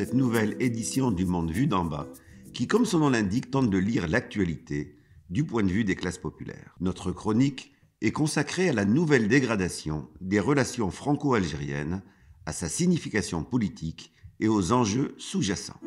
cette nouvelle édition du Monde vu d'en bas, qui, comme son nom l'indique, tente de lire l'actualité du point de vue des classes populaires. Notre chronique est consacrée à la nouvelle dégradation des relations franco-algériennes, à sa signification politique et aux enjeux sous-jacents.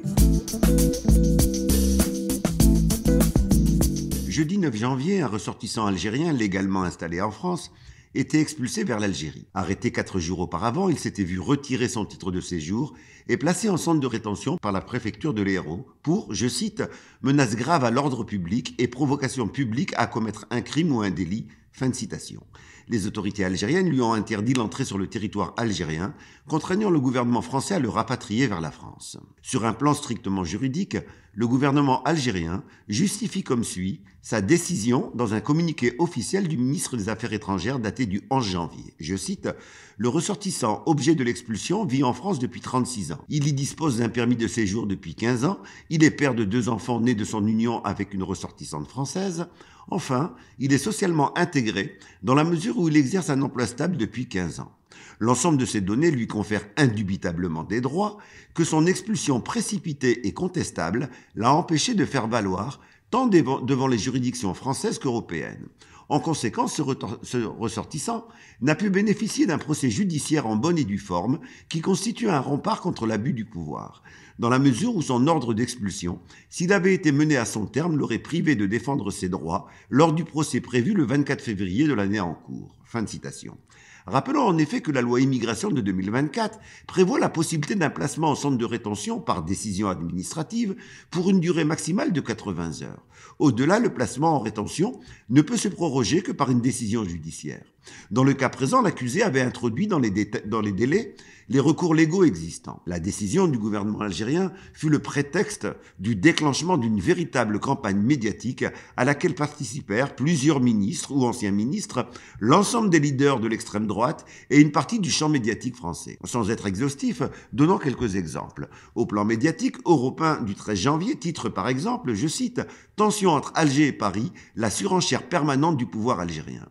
Jeudi 9 janvier, un ressortissant algérien légalement installé en France était expulsé vers l'Algérie. Arrêté 4 jours auparavant, il s'était vu retirer son titre de séjour et placé en centre de rétention par la préfecture de l'Hérault pour, je cite, « menace grave à l'ordre public et provocation publique à commettre un crime ou un délit ». Fin de citation. Les autorités algériennes lui ont interdit l'entrée sur le territoire algérien, contraignant le gouvernement français à le rapatrier vers la France. Sur un plan strictement juridique, le gouvernement algérien justifie comme suit sa décision dans un communiqué officiel du ministre des Affaires étrangères daté du 11 janvier. Je cite, « Le ressortissant objet de l'expulsion vit en France depuis 36 ans. Il y dispose d'un permis de séjour depuis 15 ans. Il est père de 2 enfants nés de son union avec une ressortissante française. Enfin, il est socialement intégré dans la mesure où il exerce un emploi stable depuis 15 ans. L'ensemble de ces données lui confère indubitablement des droits que son expulsion précipitée et contestable l'a empêché de faire valoir tant devant les juridictions françaises qu'européennes. En conséquence, ce ressortissant n'a pu bénéficier d'un procès judiciaire en bonne et due forme qui constitue un rempart contre l'abus du pouvoir, dans la mesure où son ordre d'expulsion, s'il avait été mené à son terme, l'aurait privé de défendre ses droits lors du procès prévu le 24 février de l'année en cours. » Fin de citation. Rappelons en effet que la loi immigration de 2024 prévoit la possibilité d'un placement en centre de rétention par décision administrative pour une durée maximale de 80 heures. Au-delà, le placement en rétention ne peut se proroger que par une décision judiciaire. Dans le cas présent, l'accusé avait introduit dans les délais les recours légaux existants. La décision du gouvernement algérien fut le prétexte du déclenchement d'une véritable campagne médiatique à laquelle participèrent plusieurs ministres ou anciens ministres, l'ensemble des leaders de l'extrême droite et une partie du champ médiatique français. Sans être exhaustif, donnons quelques exemples. Au plan médiatique, Europe 1 du 13 janvier titre par exemple, je cite, « Tension entre Alger et Paris, la surenchère permanente du pouvoir algérien ».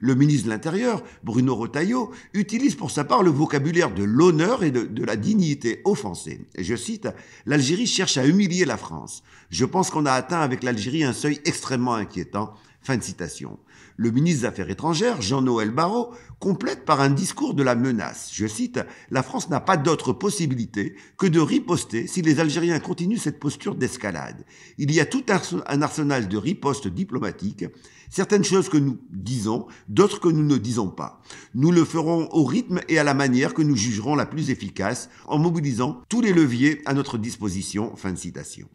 Le ministre de l'Intérieur, Bruno Retailleau, utilise pour sa part le vocabulaire de l'honneur et de la dignité offensée. Et je cite, « L'Algérie cherche à humilier la France. Je pense qu'on a atteint avec l'Algérie un seuil extrêmement inquiétant. » Fin de citation. Le ministre des Affaires étrangères, Jean-Noël Barrot, complète par un discours de la menace. Je cite, « La France n'a pas d'autre possibilité que de riposter si les Algériens continuent cette posture d'escalade. Il y a tout un arsenal de ripostes diplomatiques, certaines choses que nous disons, d'autres que nous ne disons pas. Nous le ferons au rythme et à la manière que nous jugerons la plus efficace en mobilisant tous les leviers à notre disposition. » Fin de citation.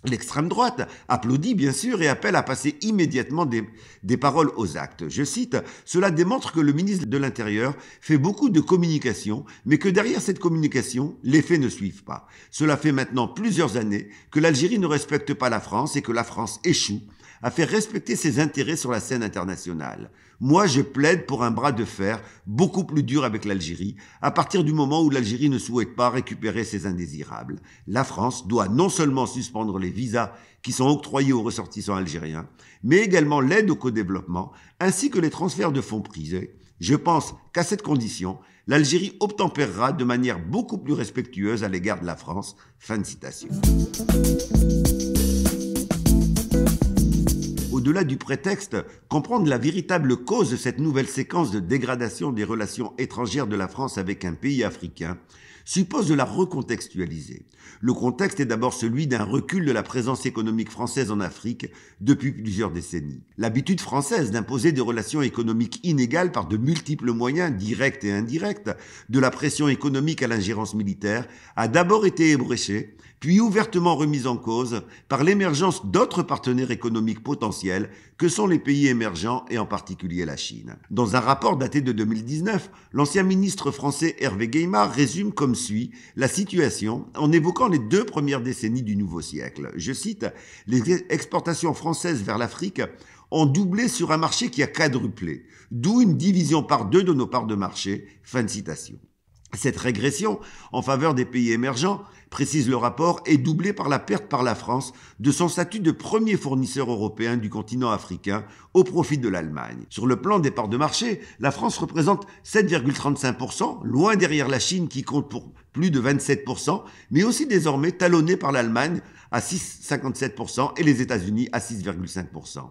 L'extrême droite applaudit bien sûr et appelle à passer immédiatement des paroles aux actes. Je cite, « Cela démontre que le ministre de l'Intérieur fait beaucoup de communication, mais que derrière cette communication, les faits ne suivent pas. Cela fait maintenant plusieurs années que l'Algérie ne respecte pas la France et que la France échoue à faire respecter ses intérêts sur la scène internationale. Moi, je plaide pour un bras de fer beaucoup plus dur avec l'Algérie, à partir du moment où l'Algérie ne souhaite pas récupérer ses indésirables. La France doit non seulement suspendre les visas qui sont octroyés aux ressortissants algériens, mais également l'aide au co-développement, ainsi que les transferts de fonds privés. Je pense qu'à cette condition, l'Algérie obtempérera de manière beaucoup plus respectueuse à l'égard de la France. » Fin de citation. Au-delà du prétexte, comprendre la véritable cause de cette nouvelle séquence de dégradation des relations étrangères de la France avec un pays africain suppose de la recontextualiser. Le contexte est d'abord celui d'un recul de la présence économique française en Afrique depuis plusieurs décennies. L'habitude française d'imposer des relations économiques inégales par de multiples moyens, directs et indirects, de la pression économique à l'ingérence militaire, a d'abord été ébréchée, puis ouvertement remise en cause par l'émergence d'autres partenaires économiques potentiels que sont les pays émergents et en particulier la Chine. Dans un rapport daté de 2019, l'ancien ministre français Hervé Gaymard résume comme suit la situation en évoquant les 2 premières décennies du nouveau siècle. Je cite, « Les exportations françaises vers l'Afrique ont doublé sur un marché qui a quadruplé, d'où une division par 2 de nos parts de marché. » Fin de citation. Cette régression en faveur des pays émergents, précise le rapport, est doublée par la perte par la France de son statut de premier fournisseur européen du continent africain au profit de l'Allemagne. Sur le plan des parts de marché, la France représente 7,35%, loin derrière la Chine qui compte pour plus de 27%, mais aussi désormais talonné par l'Allemagne à 6,57% et les États-Unis à 6,5%.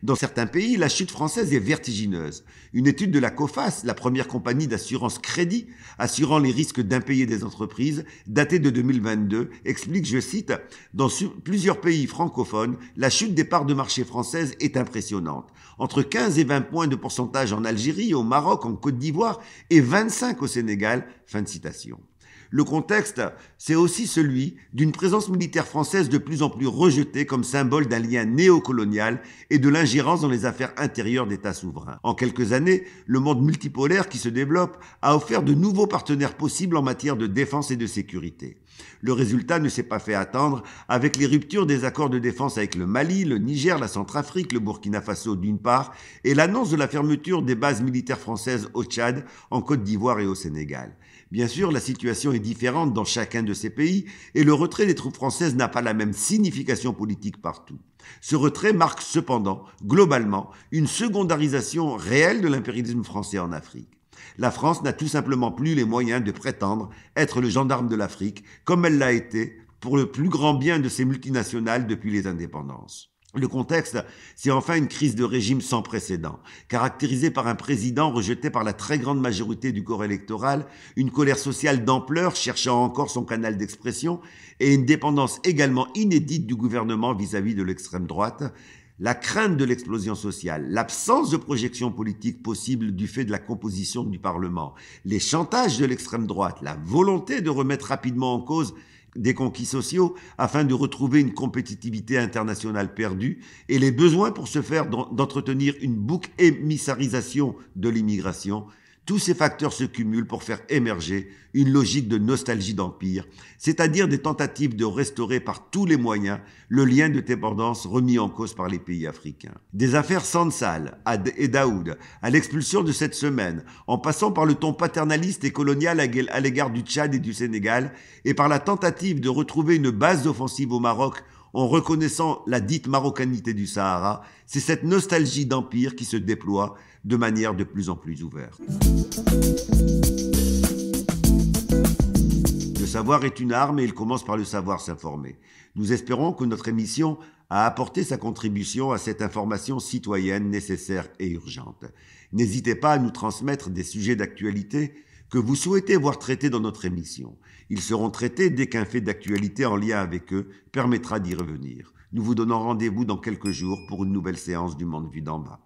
Dans certains pays, la chute française est vertigineuse. Une étude de la COFAS, la première compagnie d'assurance crédit assurant les risques d'impayés des entreprises, datée de 2022, explique, je cite, « Dans plusieurs pays francophones, la chute des parts de marché françaises est impressionnante. Entre 15 et 20 points de pourcentage en Algérie, au Maroc, en Côte d'Ivoire et 25 au Sénégal. » Fin de citation. Le contexte, c'est aussi celui d'une présence militaire française de plus en plus rejetée comme symbole d'un lien néocolonial et de l'ingérence dans les affaires intérieures d'États souverains. En quelques années, le monde multipolaire qui se développe a offert de nouveaux partenaires possibles en matière de défense et de sécurité. Le résultat ne s'est pas fait attendre avec les ruptures des accords de défense avec le Mali, le Niger, la Centrafrique, le Burkina Faso d'une part, et l'annonce de la fermeture des bases militaires françaises au Tchad, en Côte d'Ivoire et au Sénégal. Bien sûr, la situation est différente dans chacun de ces pays et le retrait des troupes françaises n'a pas la même signification politique partout. Ce retrait marque cependant, globalement, une secondarisation réelle de l'impérialisme français en Afrique. La France n'a tout simplement plus les moyens de prétendre être le gendarme de l'Afrique, comme elle l'a été pour le plus grand bien de ces multinationales depuis les indépendances. Le contexte, c'est enfin une crise de régime sans précédent, caractérisée par un président rejeté par la très grande majorité du corps électoral, une colère sociale d'ampleur cherchant encore son canal d'expression et une dépendance également inédite du gouvernement vis-à-vis de l'extrême droite. La crainte de l'explosion sociale, l'absence de projection politique possible du fait de la composition du Parlement, les chantages de l'extrême droite, la volonté de remettre rapidement en cause des conquis sociaux afin de retrouver une compétitivité internationale perdue et les besoins pour ce faire d'entretenir une boucle émissarisation de l'immigration, tous ces facteurs se cumulent pour faire émerger une logique de nostalgie d'empire, c'est-à-dire des tentatives de restaurer par tous les moyens le lien de dépendance remis en cause par les pays africains. Des affaires Sansal et Daoud, à l'expulsion de cette semaine, en passant par le ton paternaliste et colonial à l'égard du Tchad et du Sénégal, et par la tentative de retrouver une base offensive au Maroc en reconnaissant la dite marocanité du Sahara, c'est cette nostalgie d'empire qui se déploie de manière de plus en plus ouverte. Le savoir est une arme et il commence par le savoir s'informer. Nous espérons que notre émission a apporté sa contribution à cette information citoyenne nécessaire et urgente. N'hésitez pas à nous transmettre des sujets d'actualité que vous souhaitez voir traités dans notre émission. Ils seront traités dès qu'un fait d'actualité en lien avec eux permettra d'y revenir. Nous vous donnons rendez-vous dans quelques jours pour une nouvelle séance du Monde vu d'en bas.